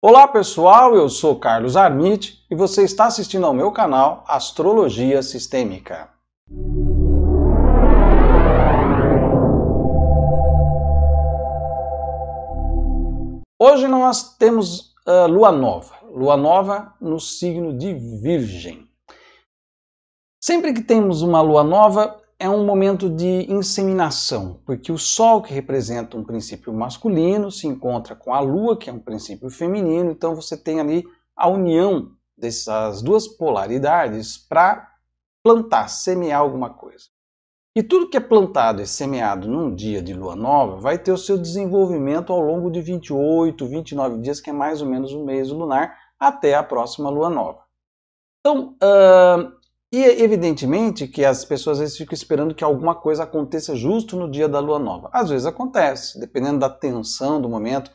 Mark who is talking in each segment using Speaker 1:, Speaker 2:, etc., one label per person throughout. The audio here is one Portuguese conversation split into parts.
Speaker 1: Olá pessoal, eu sou Carlos Armit e você está assistindo ao meu canal Astrologia Sistêmica. Hoje nós temos Lua Nova no signo de Virgem. Sempre que temos uma Lua Nova é um momento de inseminação, porque o Sol, que representa um princípio masculino, se encontra com a Lua, que é um princípio feminino, então você tem ali a união dessas duas polaridades para plantar, semear alguma coisa. E tudo que é plantado e semeado num dia de Lua Nova vai ter o seu desenvolvimento ao longo de 28, 29 dias, que é mais ou menos o mês lunar, até a próxima Lua Nova. Então, e evidentemente que as pessoas às vezes ficam esperando que alguma coisa aconteça justo no dia da Lua Nova. Às vezes acontece, dependendo da tensão do momento,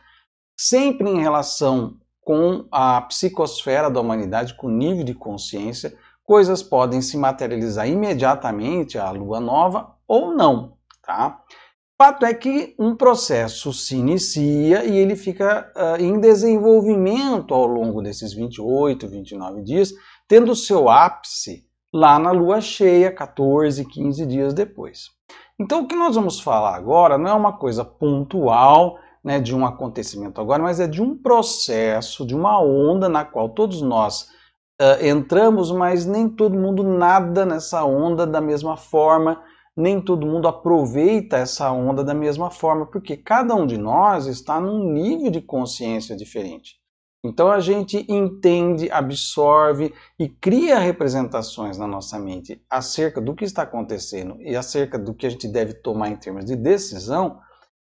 Speaker 1: sempre em relação com a psicosfera da humanidade, com o nível de consciência, coisas podem se materializar imediatamente à Lua Nova ou não, tá? O fato é que um processo se inicia e ele fica em desenvolvimento ao longo desses 28, 29 dias, tendo o seu ápice lá na lua cheia, 14, 15 dias depois. Então o que nós vamos falar agora não é uma coisa pontual, né, de um acontecimento agora, mas é de um processo, de uma onda na qual todos nós entramos, mas nem todo mundo nada nessa onda da mesma forma, nem todo mundo aproveita essa onda da mesma forma, porque cada um de nós está num nível de consciência diferente. Então a gente entende, absorve e cria representações na nossa mente acerca do que está acontecendo e acerca do que a gente deve tomar em termos de decisão,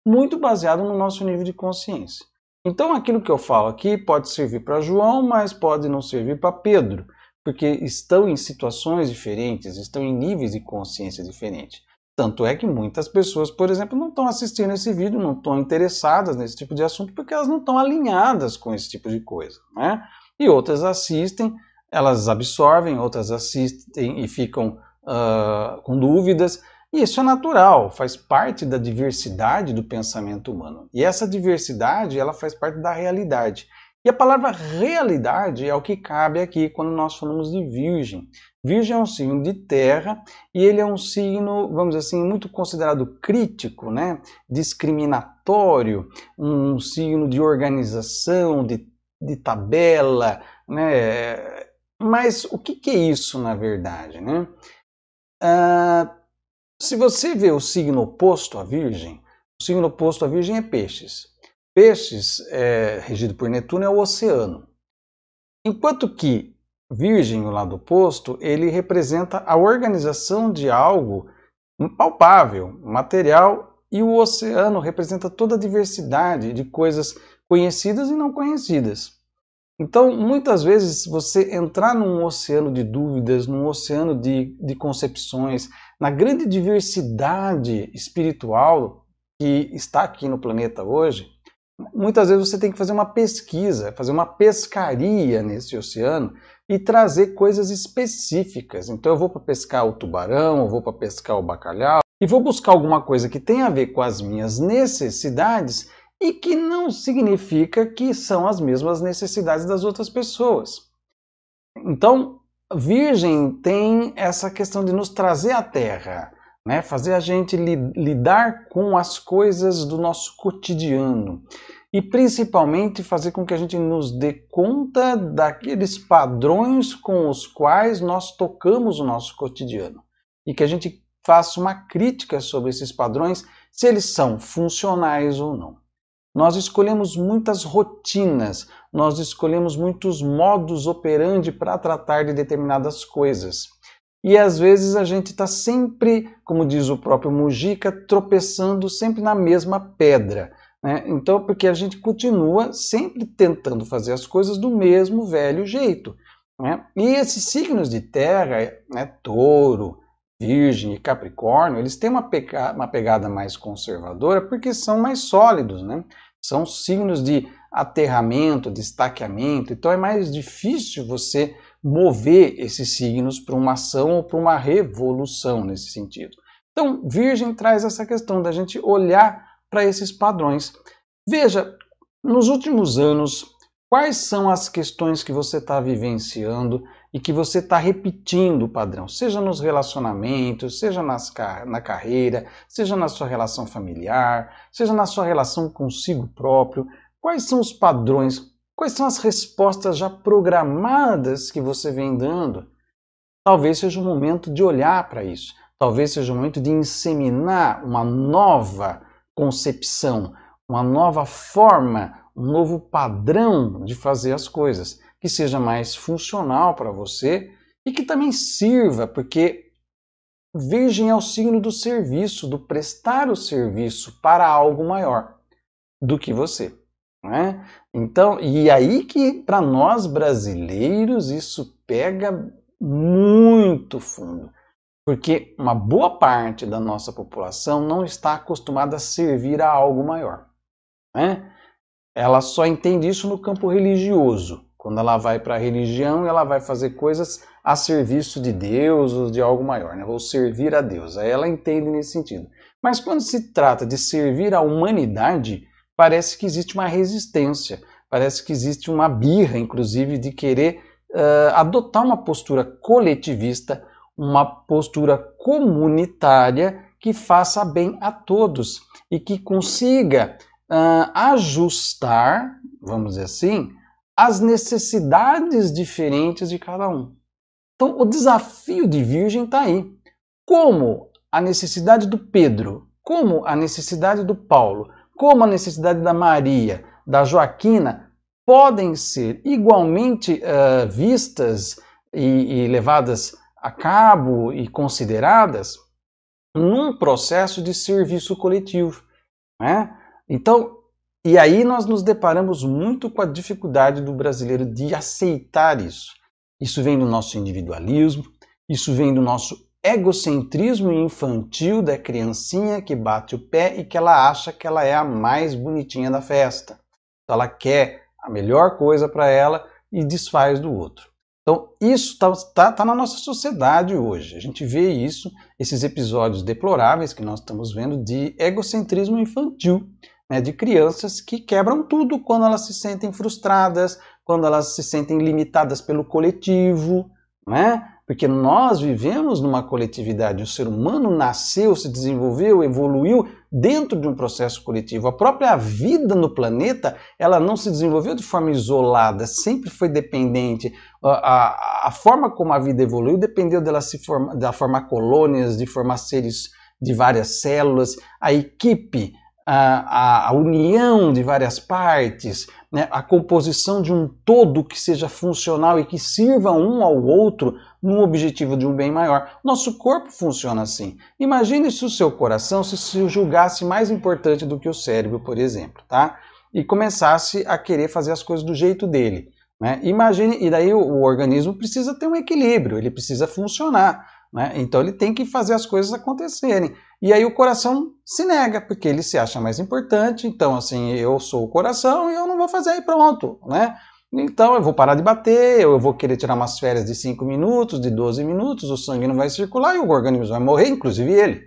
Speaker 1: muito baseado no nosso nível de consciência. Então aquilo que eu falo aqui pode servir para João, mas pode não servir para Pedro, porque estão em situações diferentes, estão em níveis de consciência diferentes. Tanto é que muitas pessoas, por exemplo, não estão assistindo esse vídeo, não estão interessadas nesse tipo de assunto, porque elas não estão alinhadas com esse tipo de coisa, né? E outras assistem, elas absorvem, outras assistem e ficam com dúvidas, e isso é natural, faz parte da diversidade do pensamento humano. E essa diversidade, ela faz parte da realidade. E a palavra realidade é o que cabe aqui quando nós falamos de Virgem. Virgem é um signo de terra e ele é um signo, vamos dizer assim, muito considerado crítico, né? Discriminatório, um signo de organização, de tabela, né? Mas o que é isso na verdade, né? Se você vê o signo oposto à Virgem, o signo oposto à Virgem é Peixes. Peixes, regido por Netuno, é o oceano. Enquanto que Virgem, o lado oposto, ele representa a organização de algo palpável, material, e o oceano representa toda a diversidade de coisas conhecidas e não conhecidas. Então, muitas vezes, você entrar num oceano de dúvidas, num oceano de concepções, na grande diversidade espiritual que está aqui no planeta hoje, muitas vezes você tem que fazer uma pesquisa, fazer uma pescaria nesse oceano e trazer coisas específicas. Então eu vou para pescar o tubarão, eu vou para pescar o bacalhau e vou buscar alguma coisa que tenha a ver com as minhas necessidades e que não significa que são as mesmas necessidades das outras pessoas. Então, Virgem tem essa questão de nos trazer à Terra, né? Fazer a gente lidar com as coisas do nosso cotidiano e principalmente fazer com que a gente nos dê conta daqueles padrões com os quais nós tocamos o nosso cotidiano e que a gente faça uma crítica sobre esses padrões, se eles são funcionais ou não. Nós escolhemos muitas rotinas, nós escolhemos muitos modus operandi para tratar de determinadas coisas. E às vezes a gente está sempre, como diz o próprio Mujica, tropeçando sempre na mesma pedra, né? Então, porque a gente continua sempre tentando fazer as coisas do mesmo velho jeito, né? E esses signos de terra, né, Touro, Virgem e Capricórnio, eles têm uma pegada mais conservadora porque são mais sólidos, né? São signos de aterramento, de estaqueamento, então é mais difícil você mover esses signos para uma ação ou para uma revolução nesse sentido. Então, Virgem traz essa questão da gente olhar para esses padrões. Veja, nos últimos anos, Quais são as questões que você está vivenciando e que você está repetindo o padrão, seja nos relacionamentos, seja na carreira, seja na sua relação familiar, seja na sua relação consigo próprio? Quais são os padrões? Quais são as respostas já programadas que você vem dando? Talvez seja o momento de olhar para isso. Talvez seja o momento de inseminar uma nova concepção, uma nova forma, um novo padrão de fazer as coisas, que seja mais funcional para você e que também sirva, porque Virgem é o signo do serviço, do prestar o serviço para algo maior do que você. Não é? Então, e aí que para nós brasileiros isso pega muito fundo, porque uma boa parte da nossa população não está acostumada a servir a algo maior, né? Ela só entende isso no campo religioso. Quando ela vai para a religião, ela vai fazer coisas a serviço de Deus ou de algo maior, né? Vou servir a Deus. Aí ela entende nesse sentido. Mas quando se trata de servir a humanidade, parece que existe uma resistência, parece que existe uma birra, inclusive, de querer adotar uma postura coletivista, uma postura comunitária que faça bem a todos e que consiga ajustar, vamos dizer assim, as necessidades diferentes de cada um. Então, o desafio de Virgem está aí. Como a necessidade do Pedro, como a necessidade do Paulo, como a necessidade da Maria, da Joaquina, podem ser igualmente vistas e levadas a cabo e consideradas num processo de serviço coletivo, né? Então, e aí nós nos deparamos muito com a dificuldade do brasileiro de aceitar isso. Isso vem do nosso individualismo, isso vem do nosso egocentrismo infantil da criancinha que bate o pé e que ela acha que ela é a mais bonitinha da festa. Então ela quer a melhor coisa para ela e desfaz do outro. Então isso tá na nossa sociedade hoje. A gente vê isso, esses episódios deploráveis que nós estamos vendo de egocentrismo infantil, né, de crianças que quebram tudo quando elas se sentem frustradas, quando elas se sentem limitadas pelo coletivo, né? Porque nós vivemos numa coletividade, o ser humano nasceu, se desenvolveu, evoluiu dentro de um processo coletivo. A própria vida no planeta, ela não se desenvolveu de forma isolada, sempre foi dependente. A forma como a vida evoluiu dependeu dela de formar colônias, de formar seres de várias células, a equipe, a união de várias partes, né, a composição de um todo que seja funcional e que sirva um ao outro no objetivo de um bem maior. Nosso corpo funciona assim. Imagine se o seu coração se julgasse mais importante do que o cérebro, por exemplo, tá? E começasse a querer fazer as coisas do jeito dele, né? Imagine, e daí o organismo precisa ter um equilíbrio, ele precisa funcionar, né? Então ele tem que fazer as coisas acontecerem. E aí o coração se nega, porque ele se acha mais importante, então assim, eu sou o coração e eu não vou fazer aí pronto, né? Então eu vou parar de bater, eu vou querer tirar umas férias de 5 minutos, de 12 minutos, o sangue não vai circular e o organismo vai morrer, inclusive ele,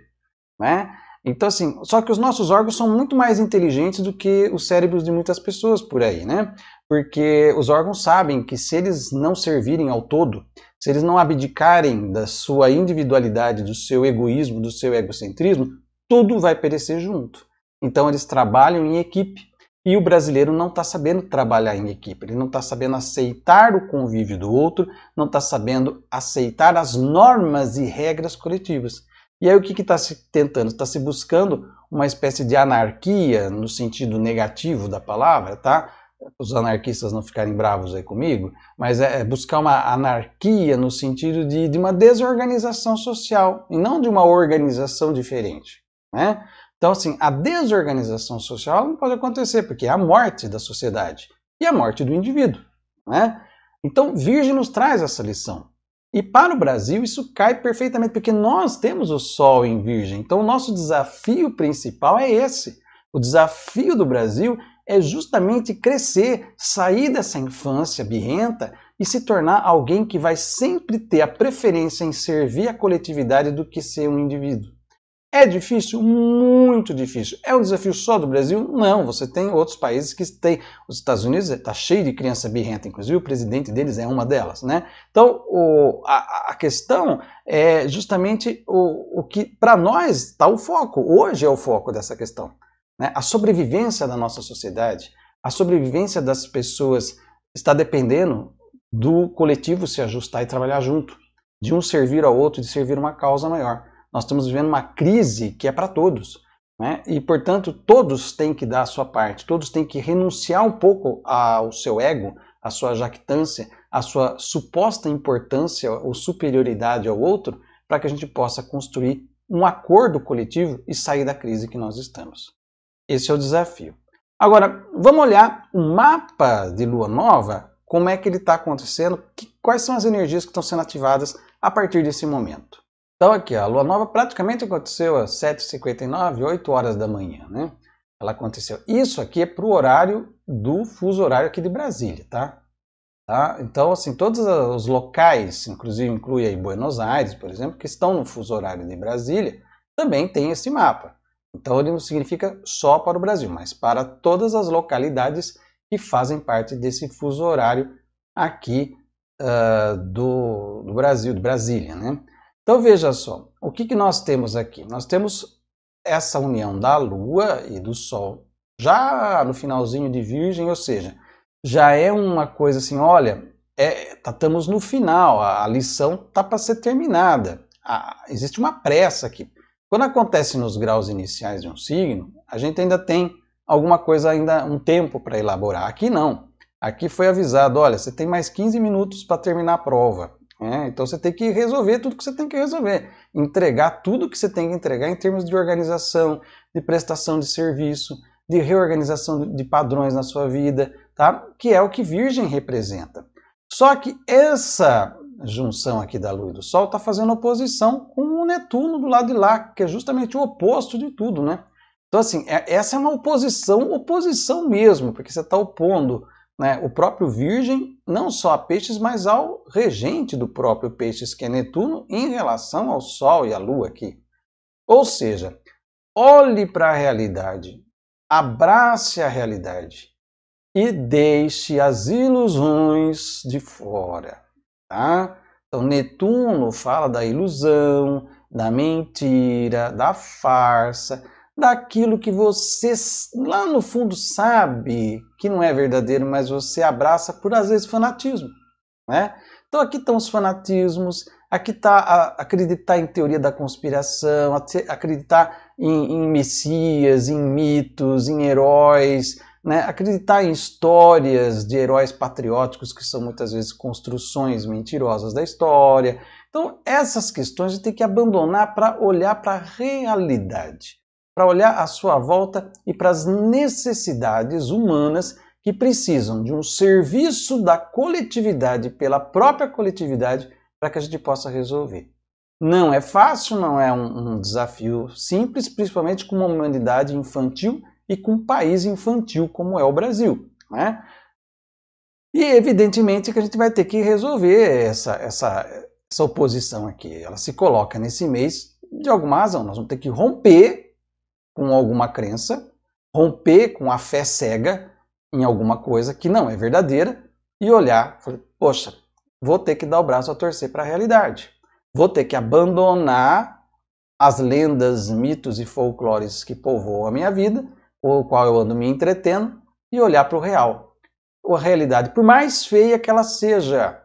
Speaker 1: né? Então assim, só que os nossos órgãos são muito mais inteligentes do que os cérebros de muitas pessoas por aí, né? Porque os órgãos sabem que se eles não servirem ao todo, se eles não abdicarem da sua individualidade, do seu egoísmo, do seu egocentrismo, tudo vai perecer junto. Então eles trabalham em equipe. E o brasileiro não está sabendo trabalhar em equipe, ele não está sabendo aceitar o convívio do outro, não está sabendo aceitar as normas e regras coletivas. E aí o que está se tentando? Está se buscando uma espécie de anarquia no sentido negativo da palavra, tá? Os anarquistas não ficarem bravos aí comigo, mas é buscar uma anarquia no sentido de uma desorganização social e não de uma organização diferente, né? Então, assim, a desorganização social não pode acontecer, porque é a morte da sociedade e a morte do indivíduo, né? Então, Virgem nos traz essa lição. E para o Brasil isso cai perfeitamente, porque nós temos o Sol em Virgem. Então, o nosso desafio principal é esse. O desafio do Brasil é justamente crescer, sair dessa infância birrenta e se tornar alguém que vai sempre ter a preferência em servir a coletividade do que ser um indivíduo. É difícil? Muito difícil. É um desafio só do Brasil? Não, você tem outros países que têm. Os Estados Unidos está cheio de criança birrenta, inclusive o presidente deles é uma delas, né? Então, a questão é justamente o que para nós está o foco, hoje é o foco dessa questão, né? A sobrevivência da nossa sociedade, a sobrevivência das pessoas está dependendo do coletivo se ajustar e trabalhar junto, de um servir ao outro, de servir uma causa maior. Nós estamos vivendo uma crise que é para todos, né? E, portanto, todos têm que dar a sua parte, todos têm que renunciar um pouco ao seu ego, à sua jactância, à sua suposta importância ou superioridade ao outro, para que a gente possa construir um acordo coletivo e sair da crise que nós estamos. Esse é o desafio. Agora, vamos olhar o mapa de Lua Nova, como é que ele está acontecendo, quais são as energias que estão sendo ativadas a partir desse momento. Então aqui, a Lua Nova praticamente aconteceu às 7h59, 8 horas da manhã, né? Ela aconteceu. Isso aqui é para o horário do fuso horário aqui de Brasília, tá? Então, assim, todos os locais, inclusive inclui aí Buenos Aires, por exemplo, que estão no fuso horário de Brasília, também tem esse mapa. Então ele não significa só para o Brasil, mas para todas as localidades que fazem parte desse fuso horário aqui do Brasil, de Brasília, né? Então veja só, o que nós temos aqui? Nós temos essa união da Lua e do Sol já no finalzinho de Virgem, ou seja, já é uma coisa assim, olha, estamos no final, a lição está para ser terminada, existe uma pressa aqui. Quando acontece nos graus iniciais de um signo, a gente ainda tem alguma coisa, ainda um tempo para elaborar. Aqui não, aqui foi avisado, olha, você tem mais 15 minutos para terminar a prova. Então você tem que resolver tudo que você tem que resolver, entregar tudo que você tem que entregar em termos de organização, de prestação de serviço, de reorganização de padrões na sua vida, tá? Que é o que Virgem representa. Só que essa junção aqui da Lua e do Sol está fazendo oposição com o Netuno do lado de lá, que é justamente o oposto de tudo, né? Então assim, essa é uma oposição mesmo, porque você está opondo, né, o próprio Virgem, não só a Peixes, mas ao regente do próprio Peixes, que é Netuno, em relação ao Sol e à Lua aqui. Ou seja, olhe para a realidade, abrace a realidade e deixe as ilusões de fora. Tá? Então Netuno fala da ilusão, da mentira, da farsa, daquilo que você lá no fundo sabe que não é verdadeiro, mas você abraça por às vezes fanatismo, né? Então aqui estão os fanatismos, aqui está acreditar em teoria da conspiração, acreditar em messias, em mitos, em heróis, né? Acreditar em histórias de heróis patrióticos que são muitas vezes construções mentirosas da história. Então essas questões a gente tem que abandonar para olhar para a realidade, para olhar à sua volta e para as necessidades humanas que precisam de um serviço da coletividade pela própria coletividade para que a gente possa resolver. Não é fácil, não é um desafio simples, principalmente com uma humanidade infantil e com um país infantil como é o Brasil, né? E evidentemente que a gente vai ter que resolver essa oposição aqui. Ela se coloca nesse mês de alguma razão. Nós vamos ter que romper com alguma crença, romper com a fé cega em alguma coisa que não é verdadeira e olhar, poxa, vou ter que dar o braço a torcer para a realidade. Vou ter que abandonar as lendas, mitos e folclores que povoam a minha vida, com o qual eu ando me entretendo, e olhar para o real. A realidade, por mais feia que ela seja,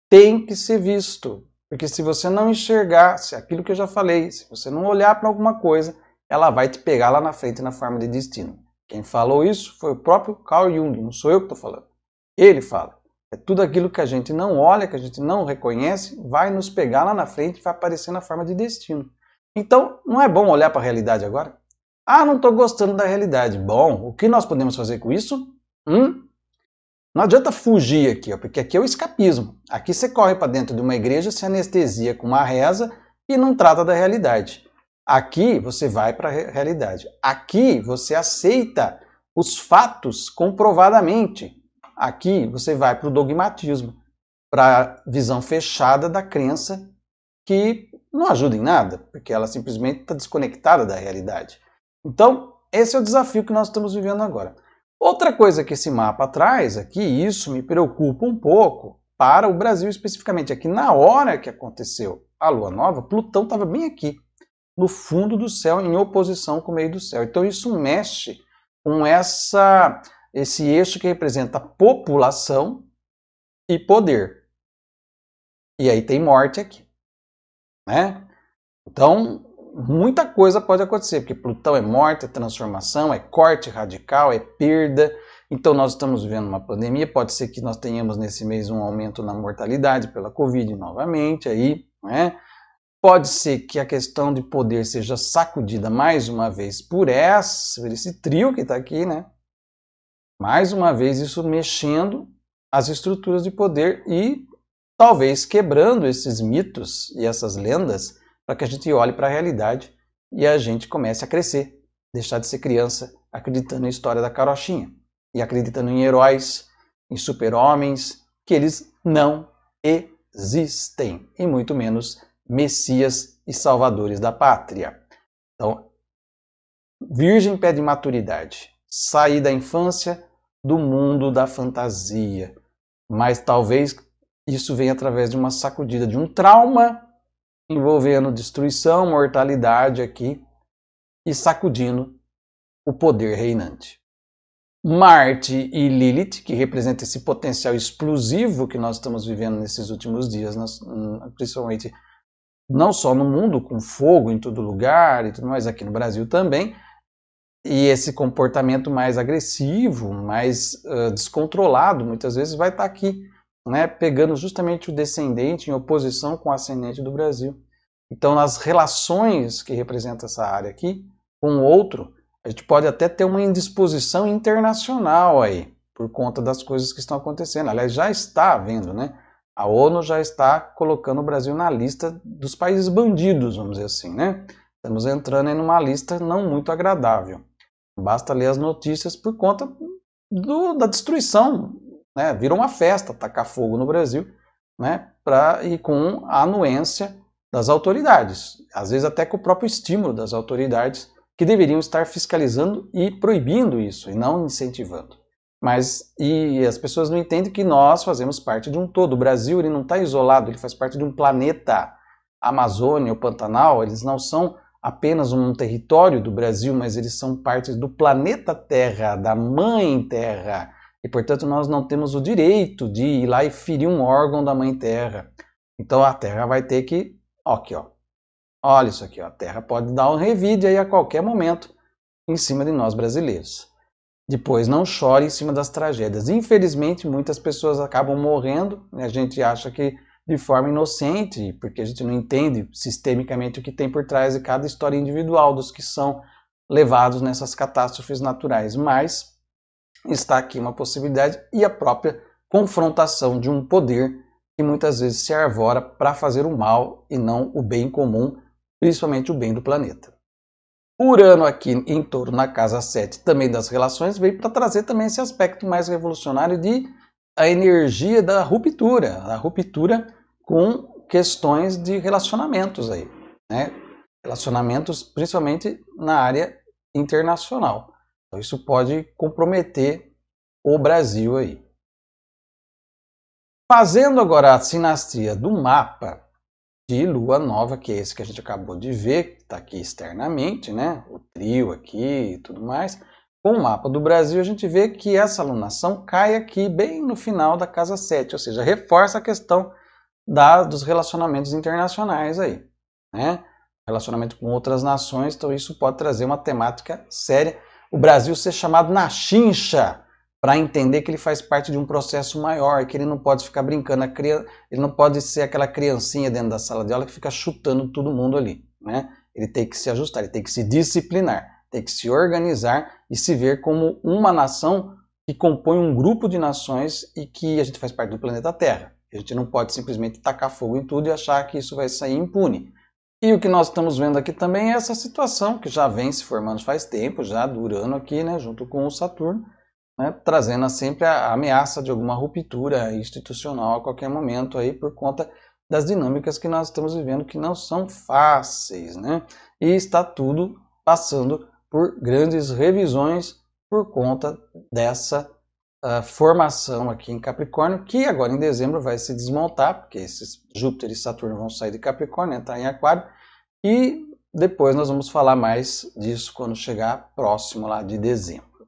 Speaker 1: tem que ser visto. Porque se você não enxergar, se aquilo que eu já falei, se você não olhar para alguma coisa, ela vai te pegar lá na frente na forma de destino. Quem falou isso foi o próprio Carl Jung, não sou eu que estou falando. Ele fala. É tudo aquilo que a gente não olha, que a gente não reconhece, vai nos pegar lá na frente e vai aparecer na forma de destino. Então, não é bom olhar para a realidade agora? Ah, não estou gostando da realidade. Bom, o que nós podemos fazer com isso? Não adianta fugir aqui, porque aqui é o escapismo. Aqui você corre para dentro de uma igreja, se anestesia com uma reza e não trata da realidade. Aqui você vai para a realidade. Aqui você aceita os fatos comprovadamente. Aqui você vai para o dogmatismo, para a visão fechada da crença que não ajuda em nada, porque ela simplesmente está desconectada da realidade. Então, esse é o desafio que nós estamos vivendo agora. Outra coisa que esse mapa traz aqui, isso me preocupa um pouco, para o Brasil especificamente, é que na hora que aconteceu a Lua Nova, Plutão estava bem aqui, no fundo do céu, em oposição com o meio do céu. Então isso mexe com esse eixo que representa população e poder. E aí tem morte aqui, né? Então, muita coisa pode acontecer, porque Plutão é morte, é transformação, é corte radical, é perda. Então nós estamos vivendo uma pandemia, pode ser que nós tenhamos nesse mês um aumento na mortalidade pela Covid novamente, aí, né? Pode ser que a questão de poder seja sacudida mais uma vez por esse trio que está aqui, né? Mais uma vez isso mexendo as estruturas de poder e talvez quebrando esses mitos e essas lendas para que a gente olhe para a realidade e a gente comece a crescer, deixar de ser criança acreditando em história da carochinha e acreditando em heróis, em super-homens, que eles não existem, e muito menos messias e salvadores da pátria. Então, Virgem pede maturidade, sair da infância, do mundo da fantasia, mas talvez isso venha através de uma sacudida, de um trauma envolvendo destruição, mortalidade aqui e sacudindo o poder reinante. Marte e Lilith, que representa esse potencial explosivo que nós estamos vivendo nesses últimos dias, principalmente não só no mundo, com fogo em todo lugar e tudo mais, aqui no Brasil também, e esse comportamento mais agressivo, mais descontrolado, muitas vezes vai estar aqui, né, pegando justamente o descendente em oposição com o ascendente do Brasil. Então, nas relações que representa essa área aqui, com o outro, a gente pode até ter uma indisposição internacional aí, por conta das coisas que estão acontecendo. Aliás, já está havendo, né? A ONU já está colocando o Brasil na lista dos países bandidos, vamos dizer assim, né? Estamos entrando em uma lista não muito agradável. Basta ler as notícias por conta da destruição, né? Virou uma festa tacar fogo no Brasil, né? E com a anuência das autoridades, às vezes até com o próprio estímulo das autoridades, que deveriam estar fiscalizando e proibindo isso, e não incentivando. E as pessoas não entendem que nós fazemos parte de um todo. O Brasil ele não está isolado, ele faz parte de um planeta. A Amazônia, o Pantanal, eles não são apenas um território do Brasil, mas eles são parte do planeta Terra, da Mãe Terra. E, portanto, nós não temos o direito de ir lá e ferir um órgão da Mãe Terra. Então a Terra vai ter que... Aqui, ó. Olha isso aqui, ó. A Terra pode dar um revide aí a qualquer momento em cima de nós brasileiros. Depois, não chore em cima das tragédias. Infelizmente, muitas pessoas acabam morrendo, né? A gente acha que de forma inocente, porque a gente não entende sistemicamente o que tem por trás de cada história individual dos que são levados nessas catástrofes naturais. Mas está aqui uma possibilidade e a própria confrontação de um poder que muitas vezes se arvora para fazer o mal e não o bem comum, principalmente o bem do planeta. Urano aqui em Touro, na casa 7, também das relações, veio para trazer também esse aspecto mais revolucionário de a energia da ruptura, a ruptura com questões de relacionamentos aí, né? Relacionamentos principalmente na área internacional. Então isso pode comprometer o Brasil aí. Fazendo agora a sinastria do mapa de Lua Nova, que é esse que a gente acabou de ver, que está aqui externamente, né? O trio aqui e tudo mais. Com o mapa do Brasil, a gente vê que essa alunação cai aqui bem no final da casa 7, ou seja, reforça a questão dos relacionamentos internacionais aí, né? Relacionamento com outras nações, então isso pode trazer uma temática séria. O Brasil ser chamado na chincha, para entender que ele faz parte de um processo maior, que ele não pode ficar brincando, ele não pode ser aquela criancinha dentro da sala de aula que fica chutando todo mundo ali, né? Ele tem que se ajustar, ele tem que se disciplinar, tem que se organizar e se ver como uma nação que compõe um grupo de nações e que a gente faz parte do planeta Terra. A gente não pode simplesmente tacar fogo em tudo e achar que isso vai sair impune. E o que nós estamos vendo aqui também é essa situação que já vem se formando faz tempo, já durando aqui, né, junto com o Saturno, né, trazendo sempre a ameaça de alguma ruptura institucional a qualquer momento aí por conta das dinâmicas que nós estamos vivendo, que não são fáceis, né? E está tudo passando por grandes revisões por conta dessa formação aqui em Capricórnio, que agora em dezembro vai se desmontar, porque esses Júpiter e Saturno vão sair de Capricórnio, entrar em Aquário, e depois nós vamos falar mais disso quando chegar próximo lá de dezembro.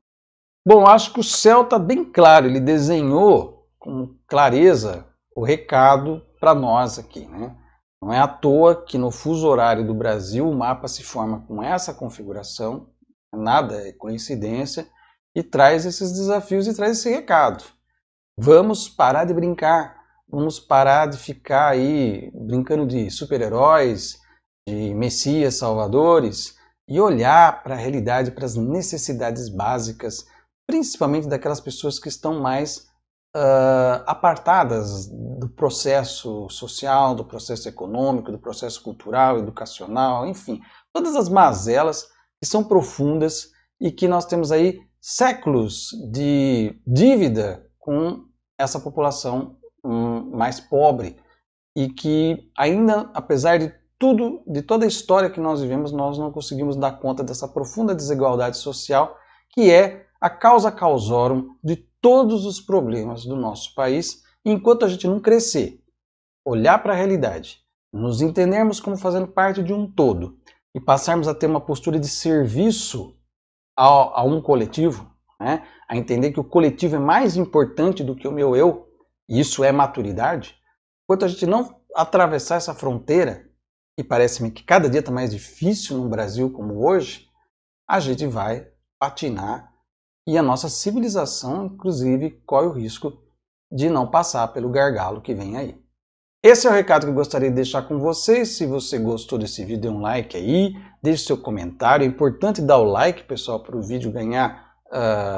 Speaker 1: Bom, acho que o céu está bem claro, ele desenhou com clareza o recado para nós aqui, né? Não é à toa que no fuso horário do Brasil o mapa se forma com essa configuração, nada é coincidência, e traz esses desafios e traz esse recado. Vamos parar de brincar, vamos parar de ficar aí brincando de super-heróis, de messias salvadores, e olhar para a realidade, para as necessidades básicas, principalmente daquelas pessoas que estão mais apartadas do processo social, do processo econômico, do processo cultural, educacional, enfim, todas as mazelas que são profundas e que nós temos aí séculos de dívida com essa população mais pobre e que ainda, apesar de tudo, de toda a história que nós vivemos, nós não conseguimos dar conta dessa profunda desigualdade social que é a causa causorum de todos os problemas do nosso país, enquanto a gente não crescer, olhar para a realidade, nos entendermos como fazendo parte de um todo e passarmos a ter uma postura de serviço a um coletivo, né? A entender que o coletivo é mais importante do que o meu eu, e isso é maturidade, enquanto a gente não atravessar essa fronteira, e parece-me que cada dia está mais difícil no Brasil como hoje, a gente vai patinar e a nossa civilização, inclusive, corre o risco de não passar pelo gargalo que vem aí. Esse é o recado que eu gostaria de deixar com vocês. Se você gostou desse vídeo, dê um like aí, deixe seu comentário. É importante dar o like, pessoal, para o vídeo ganhar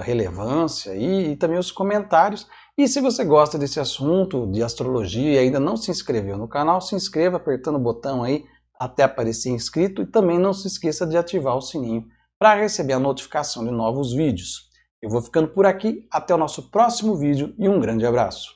Speaker 1: relevância e também os comentários. E se você gosta desse assunto de astrologia e ainda não se inscreveu no canal, se inscreva apertando o botão aí até aparecer inscrito. E também não se esqueça de ativar o sininho para receber a notificação de novos vídeos. Eu vou ficando por aqui, até o nosso próximo vídeo e um grande abraço.